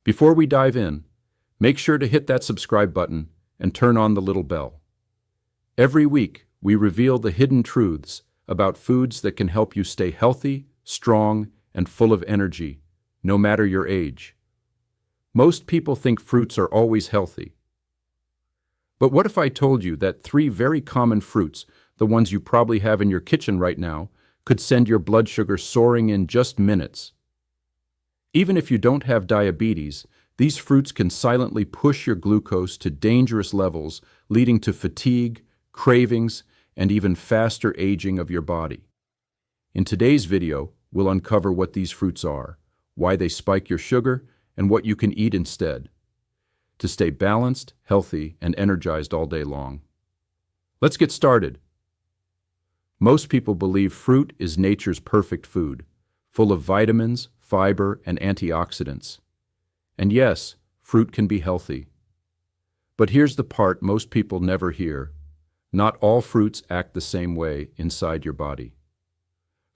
Before we dive in, make sure to hit that subscribe button and turn on the little bell. Every week, we reveal the hidden truths about foods that can help you stay healthy, strong, and full of energy, no matter your age. Most people think fruits are always healthy. But what if I told you that 3 very common fruits, the ones you probably have in your kitchen right now, could send your blood sugar soaring in just minutes? Even if you don't have diabetes, these fruits can silently push your glucose to dangerous levels, leading to fatigue, cravings, and even faster aging of your body. In today's video, we'll uncover what these fruits are, why they spike your sugar, and what you can eat instead to stay balanced, healthy, and energized all day long. Let's get started. Most people believe fruit is nature's perfect food, full of vitamins, fiber, and antioxidants. And yes, fruit can be healthy. But here's the part most people never hear. Not all fruits act the same way inside your body.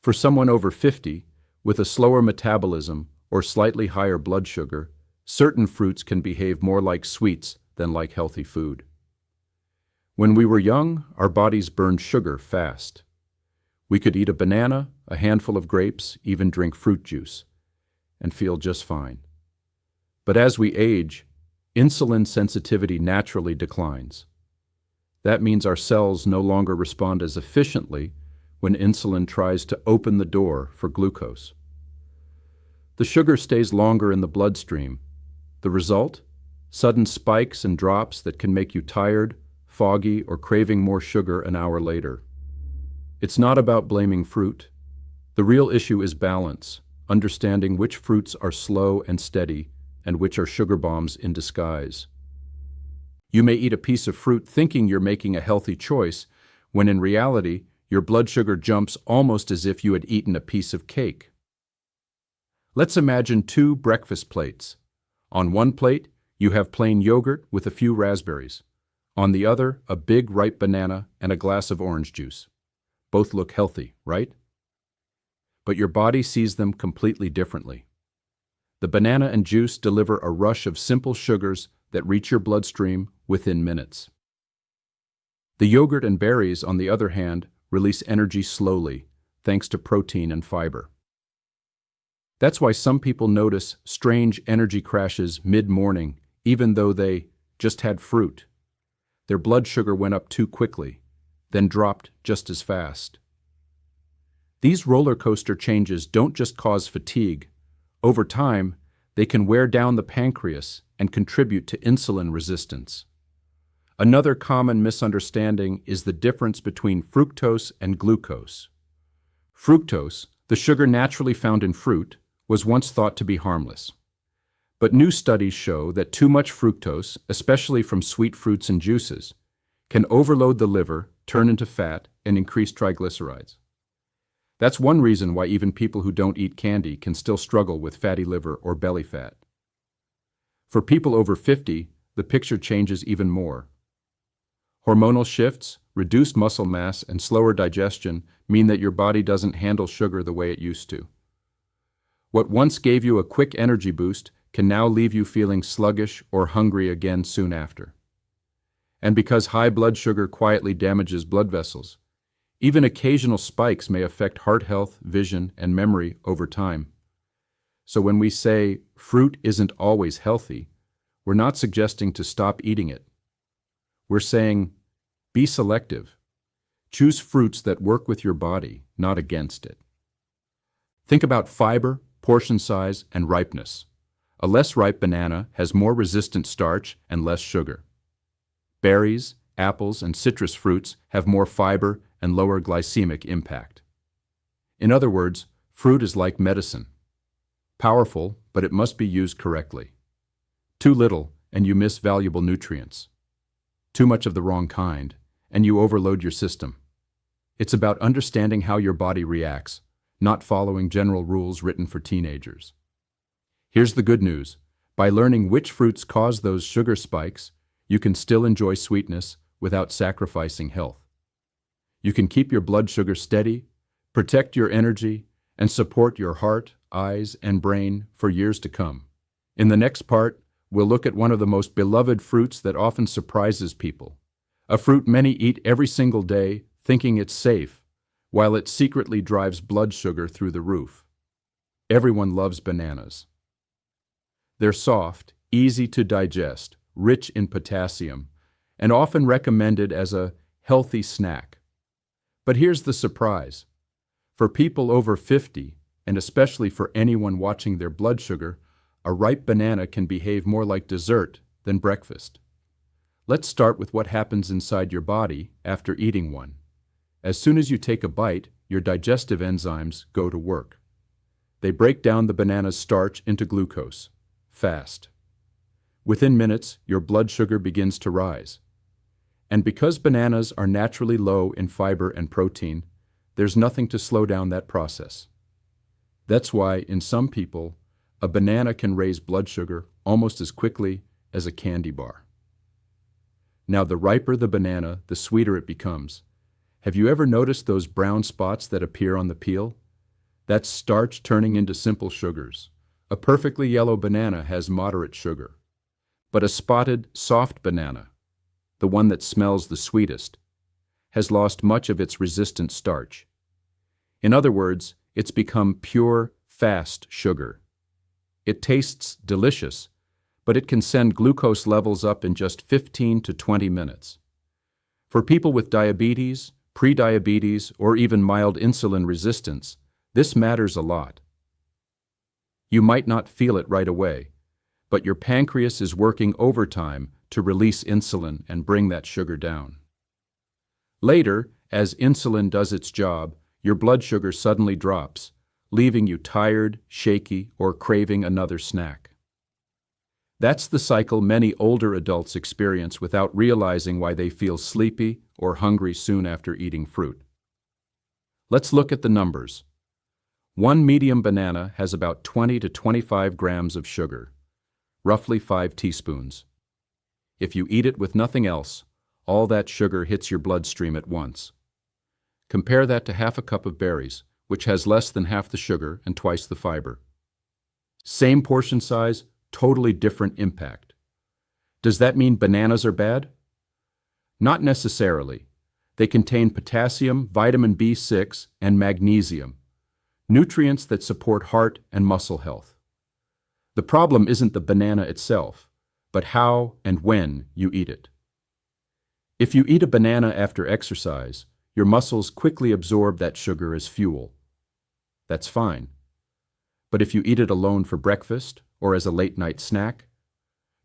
For someone over 50, with a slower metabolism or slightly higher blood sugar, certain fruits can behave more like sweets than like healthy food. When we were young, our bodies burned sugar fast. We could eat a banana, a handful of grapes, even drink fruit juice, and feel just fine. But as we age, insulin sensitivity naturally declines. That means our cells no longer respond as efficiently when insulin tries to open the door for glucose. The sugar stays longer in the bloodstream. The result? Sudden spikes and drops that can make you tired, foggy, or craving more sugar an hour later. It's not about blaming fruit. The real issue is balance, understanding which fruits are slow and steady and which are sugar bombs in disguise. You may eat a piece of fruit thinking you're making a healthy choice, when in reality, your blood sugar jumps almost as if you had eaten a piece of cake. Let's imagine 2 breakfast plates. On one plate, you have plain yogurt with a few raspberries. On the other, a big ripe banana and a glass of orange juice. Both look healthy, right? But your body sees them completely differently. The banana and juice deliver a rush of simple sugars that reach your bloodstream within minutes. The yogurt and berries, on the other hand, release energy slowly, thanks to protein and fiber. That's why some people notice strange energy crashes mid-morning, even though they just had fruit. Their blood sugar went up too quickly, then dropped just as fast. These roller coaster changes don't just cause fatigue. Over time, they can wear down the pancreas and contribute to insulin resistance. Another common misunderstanding is the difference between fructose and glucose. Fructose, the sugar naturally found in fruit, was once thought to be harmless. But new studies show that too much fructose, especially from sweet fruits and juices, can overload the liver, turn into fat, and increase triglycerides. That's one reason why even people who don't eat candy can still struggle with fatty liver or belly fat. For people over 50, the picture changes even more. Hormonal shifts, reduced muscle mass, and slower digestion mean that your body doesn't handle sugar the way it used to. What once gave you a quick energy boost can now leave you feeling sluggish or hungry again soon after. And because high blood sugar quietly damages blood vessels, even occasional spikes may affect heart health, vision, and memory over time. So when we say fruit isn't always healthy, we're not suggesting to stop eating it. We're saying, be selective. Choose fruits that work with your body, not against it. Think about fiber, portion size, and ripeness. A less ripe banana has more resistant starch and less sugar. Berries, apples, and citrus fruits have more fiber and lower glycemic impact. In other words, fruit is like medicine. Powerful, but it must be used correctly. Too little, and you miss valuable nutrients. Too much of the wrong kind, and you overload your system. It's about understanding how your body reacts, not following general rules written for teenagers. Here's the good news. By learning which fruits cause those sugar spikes, you can still enjoy sweetness without sacrificing health. You can keep your blood sugar steady, protect your energy, and support your heart, eyes, and brain for years to come. In the next part, we'll look at one of the most beloved fruits that often surprises people. A fruit many eat every single day, thinking it's safe, while it secretly drives blood sugar through the roof. Everyone loves bananas. They're soft, easy to digest, rich in potassium, and often recommended as a healthy snack. But here's the surprise. For people over 50, and especially for anyone watching their blood sugar, a ripe banana can behave more like dessert than breakfast. Let's start with what happens inside your body after eating one. As soon as you take a bite, your digestive enzymes go to work. They break down the banana's starch into glucose, fast. Within minutes, your blood sugar begins to rise. And because bananas are naturally low in fiber and protein, there's nothing to slow down that process. That's why, in some people, a banana can raise blood sugar almost as quickly as a candy bar. Now, the riper the banana, the sweeter it becomes. Have you ever noticed those brown spots that appear on the peel? That's starch turning into simple sugars. A perfectly yellow banana has moderate sugar. But a spotted, soft banana, the one that smells the sweetest, has lost much of its resistant starch. In other words, it's become pure, fast sugar. It tastes delicious, but it can send glucose levels up in just 15 to 20 minutes. For people with diabetes, prediabetes, or even mild insulin resistance, this matters a lot. You might not feel it right away, but your pancreas is working overtime to release insulin and bring that sugar down. Later, as insulin does its job, your blood sugar suddenly drops, leaving you tired, shaky, or craving another snack. That's the cycle many older adults experience without realizing why they feel sleepy or hungry soon after eating fruit. Let's look at the numbers. One medium banana has about 20 to 25 grams of sugar, roughly 5 teaspoons. If you eat it with nothing else, all that sugar hits your bloodstream at once. Compare that to half a cup of berries, which has less than half the sugar and twice the fiber. Same portion size, totally different impact. Does that mean bananas are bad? Not necessarily. They contain potassium, vitamin B6, and magnesium, nutrients that support heart and muscle health. The problem isn't the banana itself, but how and when you eat it. If you eat a banana after exercise, your muscles quickly absorb that sugar as fuel. That's fine. But if you eat it alone for breakfast or as a late-night snack,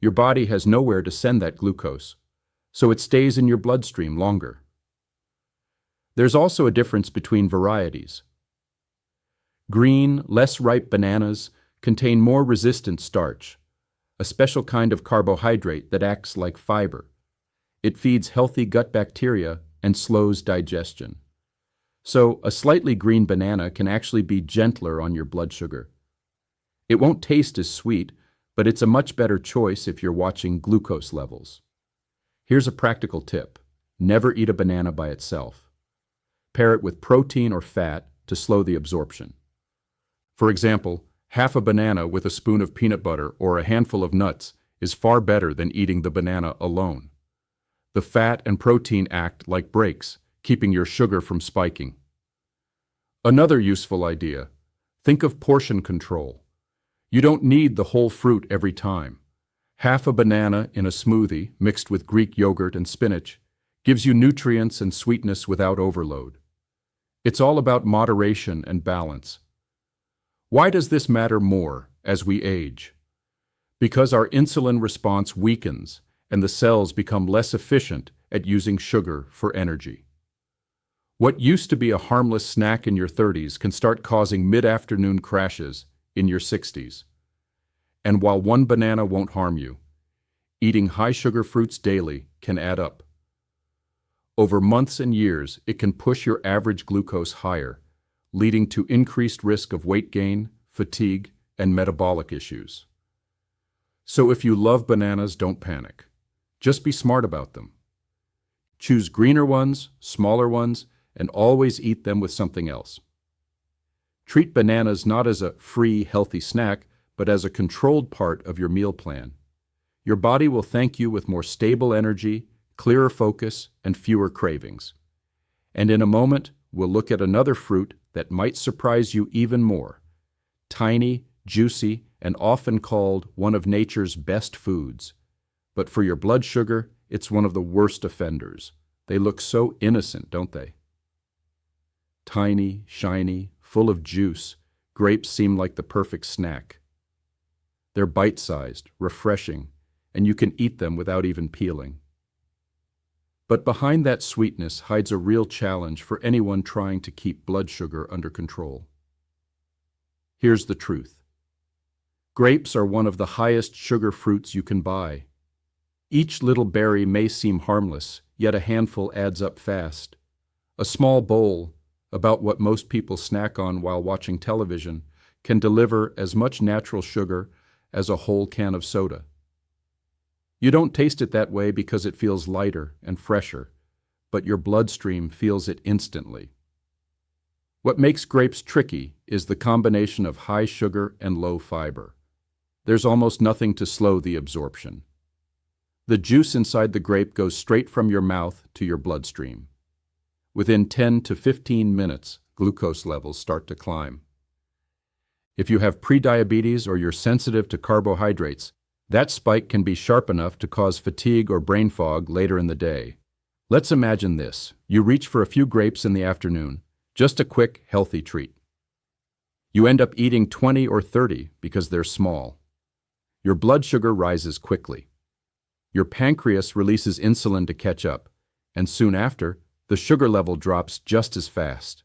your body has nowhere to send that glucose, so it stays in your bloodstream longer. There's also a difference between varieties. Green, less ripe bananas contain more resistant starch, a special kind of carbohydrate that acts like fiber. It feeds healthy gut bacteria and slows digestion. So a slightly green banana can actually be gentler on your blood sugar. It won't taste as sweet, but it's a much better choice if you're watching glucose levels. Here's a practical tip. Never eat a banana by itself. Pair it with protein or fat to slow the absorption. For example, half a banana with a spoon of peanut butter or a handful of nuts is far better than eating the banana alone. The fat and protein act like brakes, keeping your sugar from spiking. Another useful idea. Think of portion control. You don't need the whole fruit every time. Half a banana in a smoothie mixed with Greek yogurt and spinach gives you nutrients and sweetness without overload. It's all about moderation and balance. Why does this matter more as we age? Because our insulin response weakens and the cells become less efficient at using sugar for energy. What used to be a harmless snack in your 30s can start causing mid-afternoon crashes in your 60s. And while one banana won't harm you, eating high-sugar fruits daily can add up. Over months and years, it can push your average glucose higher, leading to increased risk of weight gain, fatigue, and metabolic issues. So if you love bananas, don't panic. Just be smart about them. Choose greener ones, smaller ones, and always eat them with something else. Treat bananas not as a free, healthy snack, but as a controlled part of your meal plan. Your body will thank you with more stable energy, clearer focus, and fewer cravings. And in a moment, we'll look at another fruit that might surprise you even more. Tiny, juicy, and often called one of nature's best foods. But for your blood sugar, it's one of the worst offenders. They look so innocent, don't they? Tiny, shiny, full of juice, grapes seem like the perfect snack. They're bite-sized, refreshing, and you can eat them without even peeling. But behind that sweetness hides a real challenge for anyone trying to keep blood sugar under control. Here's the truth. Grapes are one of the highest sugar fruits you can buy. Each little berry may seem harmless, yet a handful adds up fast. A small bowl, about what most people snack on while watching television, can deliver as much natural sugar as a whole can of soda. You don't taste it that way because it feels lighter and fresher, but your bloodstream feels it instantly. What makes grapes tricky is the combination of high sugar and low fiber. There's almost nothing to slow the absorption. The juice inside the grape goes straight from your mouth to your bloodstream. Within 10 to 15 minutes, glucose levels start to climb. If you have prediabetes or you're sensitive to carbohydrates, that spike can be sharp enough to cause fatigue or brain fog later in the day. Let's imagine this. You reach for a few grapes in the afternoon, just a quick, healthy treat. You end up eating 20 or 30 because they're small. Your blood sugar rises quickly. Your pancreas releases insulin to catch up, and soon after, the sugar level drops just as fast.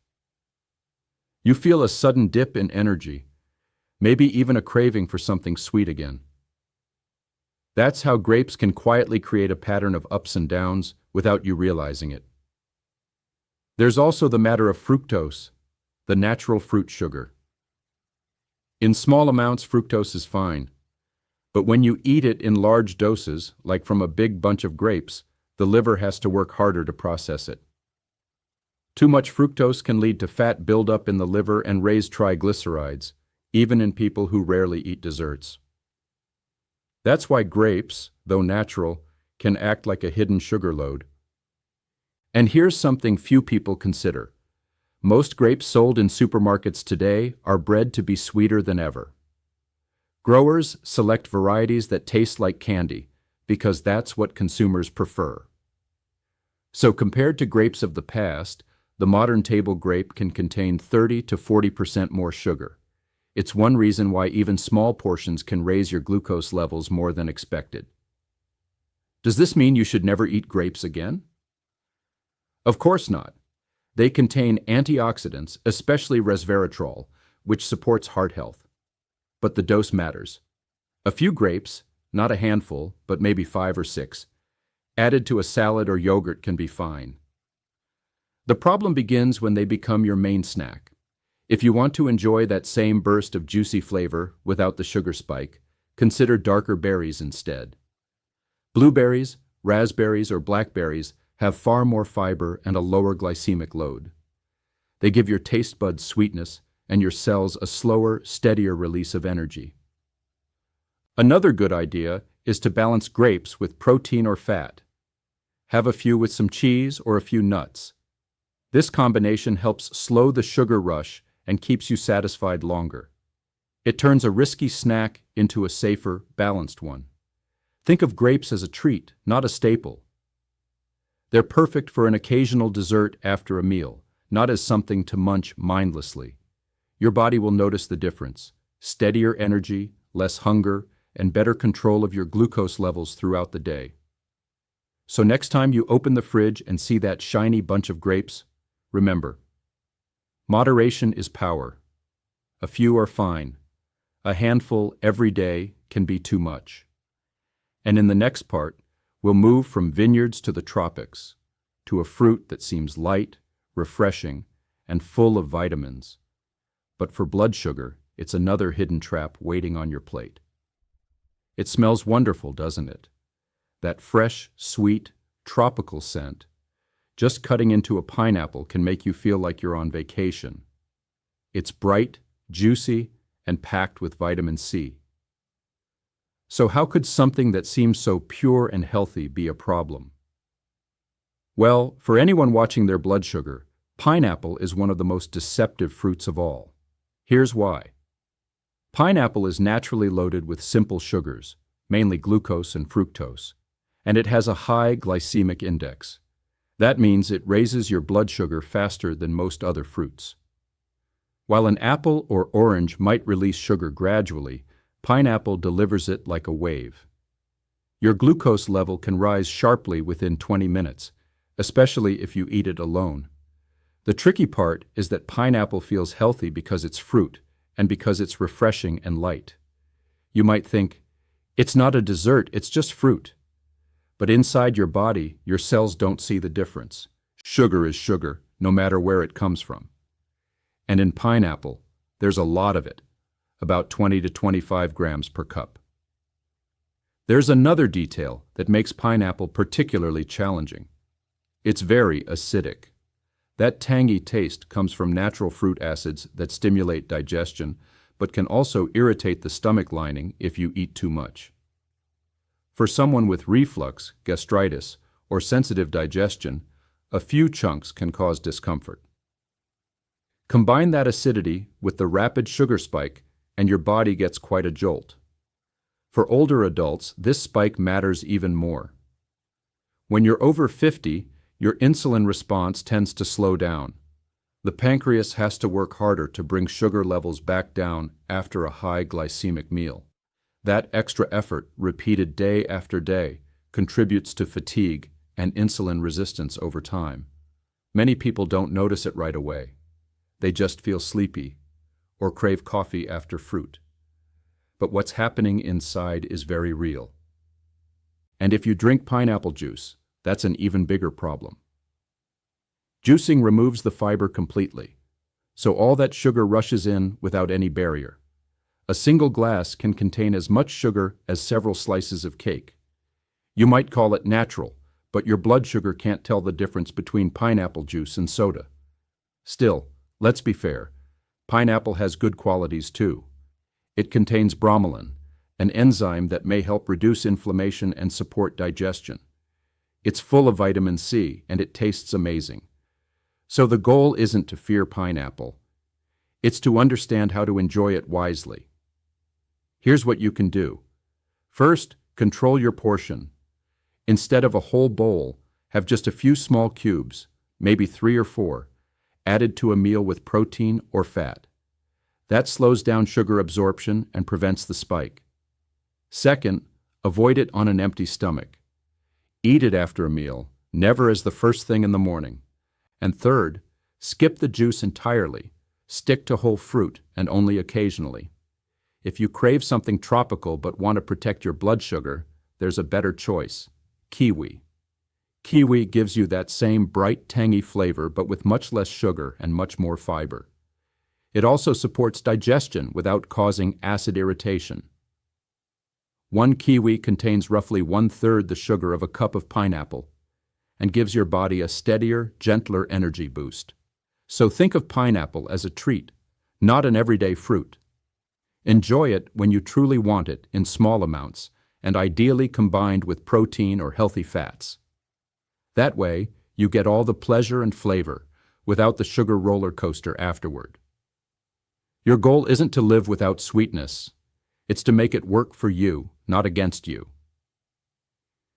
You feel a sudden dip in energy, maybe even a craving for something sweet again. That's how grapes can quietly create a pattern of ups and downs without you realizing it. There's also the matter of fructose, the natural fruit sugar. In small amounts, fructose is fine, but when you eat it in large doses, like from a big bunch of grapes, the liver has to work harder to process it. Too much fructose can lead to fat buildup in the liver and raise triglycerides, even in people who rarely eat desserts. That's why grapes, though natural, can act like a hidden sugar load. And here's something few people consider. Most grapes sold in supermarkets today are bred to be sweeter than ever. Growers select varieties that taste like candy because that's what consumers prefer. So compared to grapes of the past, the modern table grape can contain 30 to 40% more sugar. It's one reason why even small portions can raise your glucose levels more than expected. Does this mean you should never eat grapes again? Of course not. They contain antioxidants, especially resveratrol, which supports heart health. But the dose matters. A few grapes, not a handful, but maybe 5 or 6, added to a salad or yogurt can be fine. The problem begins when they become your main snack. If you want to enjoy that same burst of juicy flavor without the sugar spike, consider darker berries instead. Blueberries, raspberries, or blackberries have far more fiber and a lower glycemic load. They give your taste buds sweetness and your cells a slower, steadier release of energy. Another good idea is to balance grapes with protein or fat. Have a few with some cheese or a few nuts. This combination helps slow the sugar rush and keeps you satisfied longer. It turns a risky snack into a safer, balanced one. Think of grapes as a treat, not a staple. They're perfect for an occasional dessert after a meal, not as something to munch mindlessly. Your body will notice the difference: steadier energy, less hunger, and better control of your glucose levels throughout the day. So next time you open the fridge and see that shiny bunch of grapes, remember, moderation is power. A few are fine. A handful every day can be too much. And in the next part, we'll move from vineyards to the tropics, to a fruit that seems light, refreshing, and full of vitamins. But for blood sugar, it's another hidden trap waiting on your plate. It smells wonderful, doesn't it? That fresh, sweet, tropical scent. Just cutting into a pineapple can make you feel like you're on vacation. It's bright, juicy, and packed with vitamin C. So how could something that seems so pure and healthy be a problem? Well, for anyone watching their blood sugar, pineapple is one of the most deceptive fruits of all. Here's why. Pineapple is naturally loaded with simple sugars, mainly glucose and fructose, and it has a high glycemic index. That means it raises your blood sugar faster than most other fruits. While an apple or orange might release sugar gradually, pineapple delivers it like a wave. Your glucose level can rise sharply within 20 minutes, especially if you eat it alone. The tricky part is that pineapple feels healthy because it's fruit and because it's refreshing and light. You might think, it's not a dessert, it's just fruit. But inside your body, your cells don't see the difference. Sugar is sugar, no matter where it comes from. And in pineapple, there's a lot of it, about 20 to 25 grams per cup. There's another detail that makes pineapple particularly challenging. It's very acidic. That tangy taste comes from natural fruit acids that stimulate digestion, but can also irritate the stomach lining if you eat too much. For someone with reflux, gastritis, or sensitive digestion, a few chunks can cause discomfort. Combine that acidity with the rapid sugar spike, and your body gets quite a jolt. For older adults, this spike matters even more. When you're over 50, your insulin response tends to slow down. The pancreas has to work harder to bring sugar levels back down after a high glycemic meal. That extra effort, repeated day after day, contributes to fatigue and insulin resistance over time. Many people don't notice it right away. They just feel sleepy or crave coffee after fruit. But what's happening inside is very real. And if you drink pineapple juice, that's an even bigger problem. Juicing removes the fiber completely, so all that sugar rushes in without any barrier. A single glass can contain as much sugar as several slices of cake. You might call it natural, but your blood sugar can't tell the difference between pineapple juice and soda. Still, let's be fair. Pineapple has good qualities too. It contains bromelain, an enzyme that may help reduce inflammation and support digestion. It's full of vitamin C, and it tastes amazing. So the goal isn't to fear pineapple. It's to understand how to enjoy it wisely. Here's what you can do. First, control your portion. Instead of a whole bowl, have just a few small cubes, maybe 3 or 4, added to a meal with protein or fat. That slows down sugar absorption and prevents the spike. Second, avoid it on an empty stomach. Eat it after a meal, never as the first thing in the morning. And third, skip the juice entirely. Stick to whole fruit and only occasionally. If you crave something tropical but want to protect your blood sugar, there's a better choice: kiwi. Kiwi gives you that same bright, tangy flavor but with much less sugar and much more fiber. It also supports digestion without causing acid irritation. 1 kiwi contains roughly 1/3 the sugar of a cup of pineapple and gives your body a steadier, gentler energy boost. So think of pineapple as a treat, not an everyday fruit. Enjoy it when you truly want it in small amounts and ideally combined with protein or healthy fats. That way, you get all the pleasure and flavor without the sugar roller coaster afterward. Your goal isn't to live without sweetness. It's to make it work for you, not against you.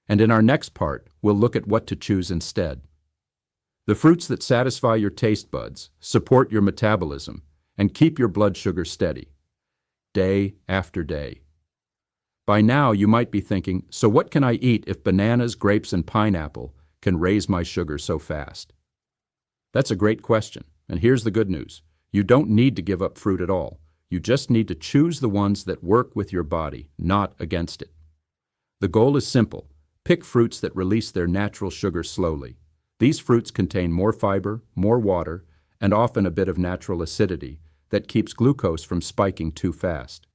And in our next part, we'll look at what to choose instead. The fruits that satisfy your taste buds, support your metabolism, and keep your blood sugar steady, day after day. By now, you might be thinking, so what can I eat if bananas, grapes, and pineapple can raise my sugar so fast? That's a great question, and here's the good news. You don't need to give up fruit at all. You just need to choose the ones that work with your body, not against it. The goal is simple. Pick fruits that release their natural sugar slowly. These fruits contain more fiber, more water, and often a bit of natural acidity that keeps glucose from spiking too fast.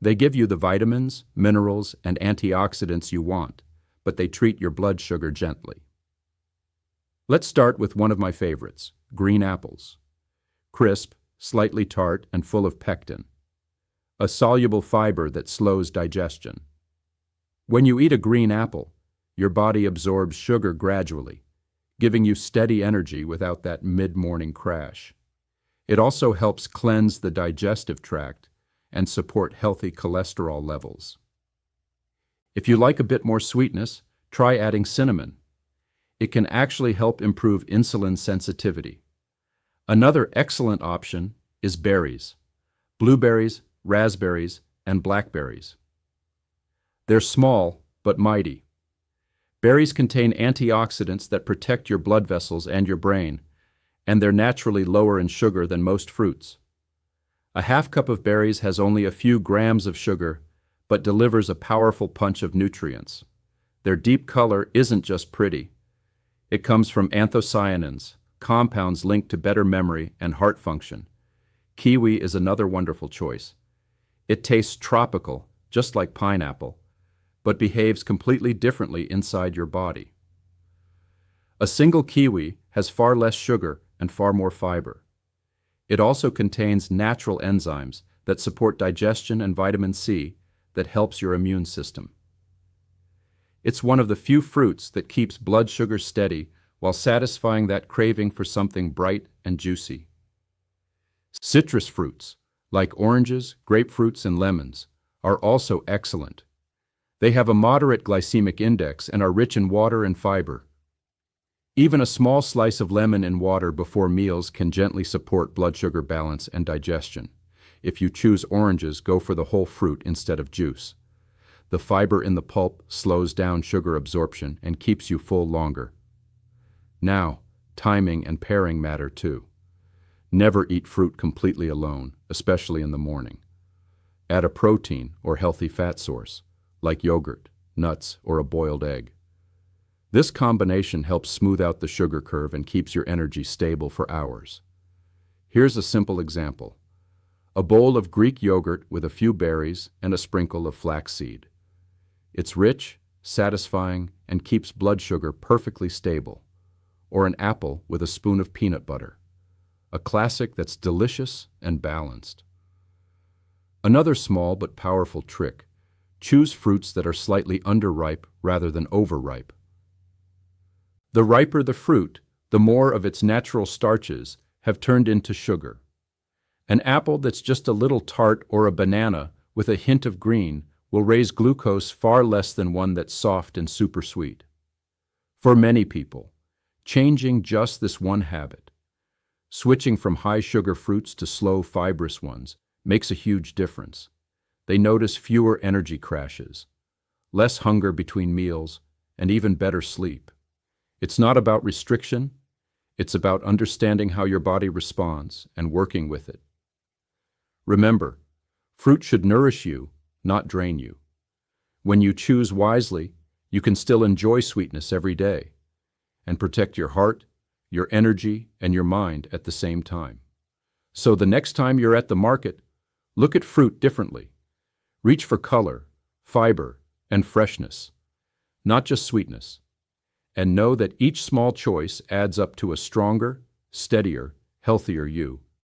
They give you the vitamins, minerals, and antioxidants you want, but they treat your blood sugar gently. Let's start with one of my favorites, green apples. Crisp, slightly tart, and full of pectin, a soluble fiber that slows digestion. When you eat a green apple, your body absorbs sugar gradually, giving you steady energy without that mid-morning crash. It also helps cleanse the digestive tract and support healthy cholesterol levels. If you like a bit more sweetness, try adding cinnamon. It can actually help improve insulin sensitivity. Another excellent option is berries: blueberries, raspberries, and blackberries. They're small but mighty. Berries contain antioxidants that protect your blood vessels and your brain, and they're naturally lower in sugar than most fruits. A half cup of berries has only a few grams of sugar, but delivers a powerful punch of nutrients. Their deep color isn't just pretty. It comes from anthocyanins, compounds linked to better memory and heart function. Kiwi is another wonderful choice. It tastes tropical, just like pineapple, but behaves completely differently inside your body. A single kiwi has far less sugar and far more fiber. It also contains natural enzymes that support digestion and vitamin C that helps your immune system. It's one of the few fruits that keeps blood sugar steady while satisfying that craving for something bright and juicy. Citrus fruits, like oranges, grapefruits, and lemons, are also excellent. They have a moderate glycemic index and are rich in water and fiber. Even a small slice of lemon in water before meals can gently support blood sugar balance and digestion. If you choose oranges, go for the whole fruit instead of juice. The fiber in the pulp slows down sugar absorption and keeps you full longer. Now, timing and pairing matter too. Never eat fruit completely alone, especially in the morning. Add a protein or healthy fat source, like yogurt, nuts, or a boiled egg. This combination helps smooth out the sugar curve and keeps your energy stable for hours. Here's a simple example: a bowl of Greek yogurt with a few berries and a sprinkle of flaxseed. It's rich, satisfying, and keeps blood sugar perfectly stable. Or an apple with a spoon of peanut butter. A classic that's delicious and balanced. Another small but powerful trick: choose fruits that are slightly underripe rather than overripe. The riper the fruit, the more of its natural starches have turned into sugar. An apple that's just a little tart or a banana with a hint of green will raise glucose far less than one that's soft and super sweet. For many people, changing just this one habit, switching from high sugar fruits to slow fibrous ones, makes a huge difference. They notice fewer energy crashes, less hunger between meals, and even better sleep. It's not about restriction, it's about understanding how your body responds and working with it. Remember, fruit should nourish you, not drain you. When you choose wisely, you can still enjoy sweetness every day and protect your heart, your energy, and your mind at the same time. So the next time you're at the market, look at fruit differently. Reach for color, fiber, and freshness, not just sweetness. And know that each small choice adds up to a stronger, steadier, healthier you.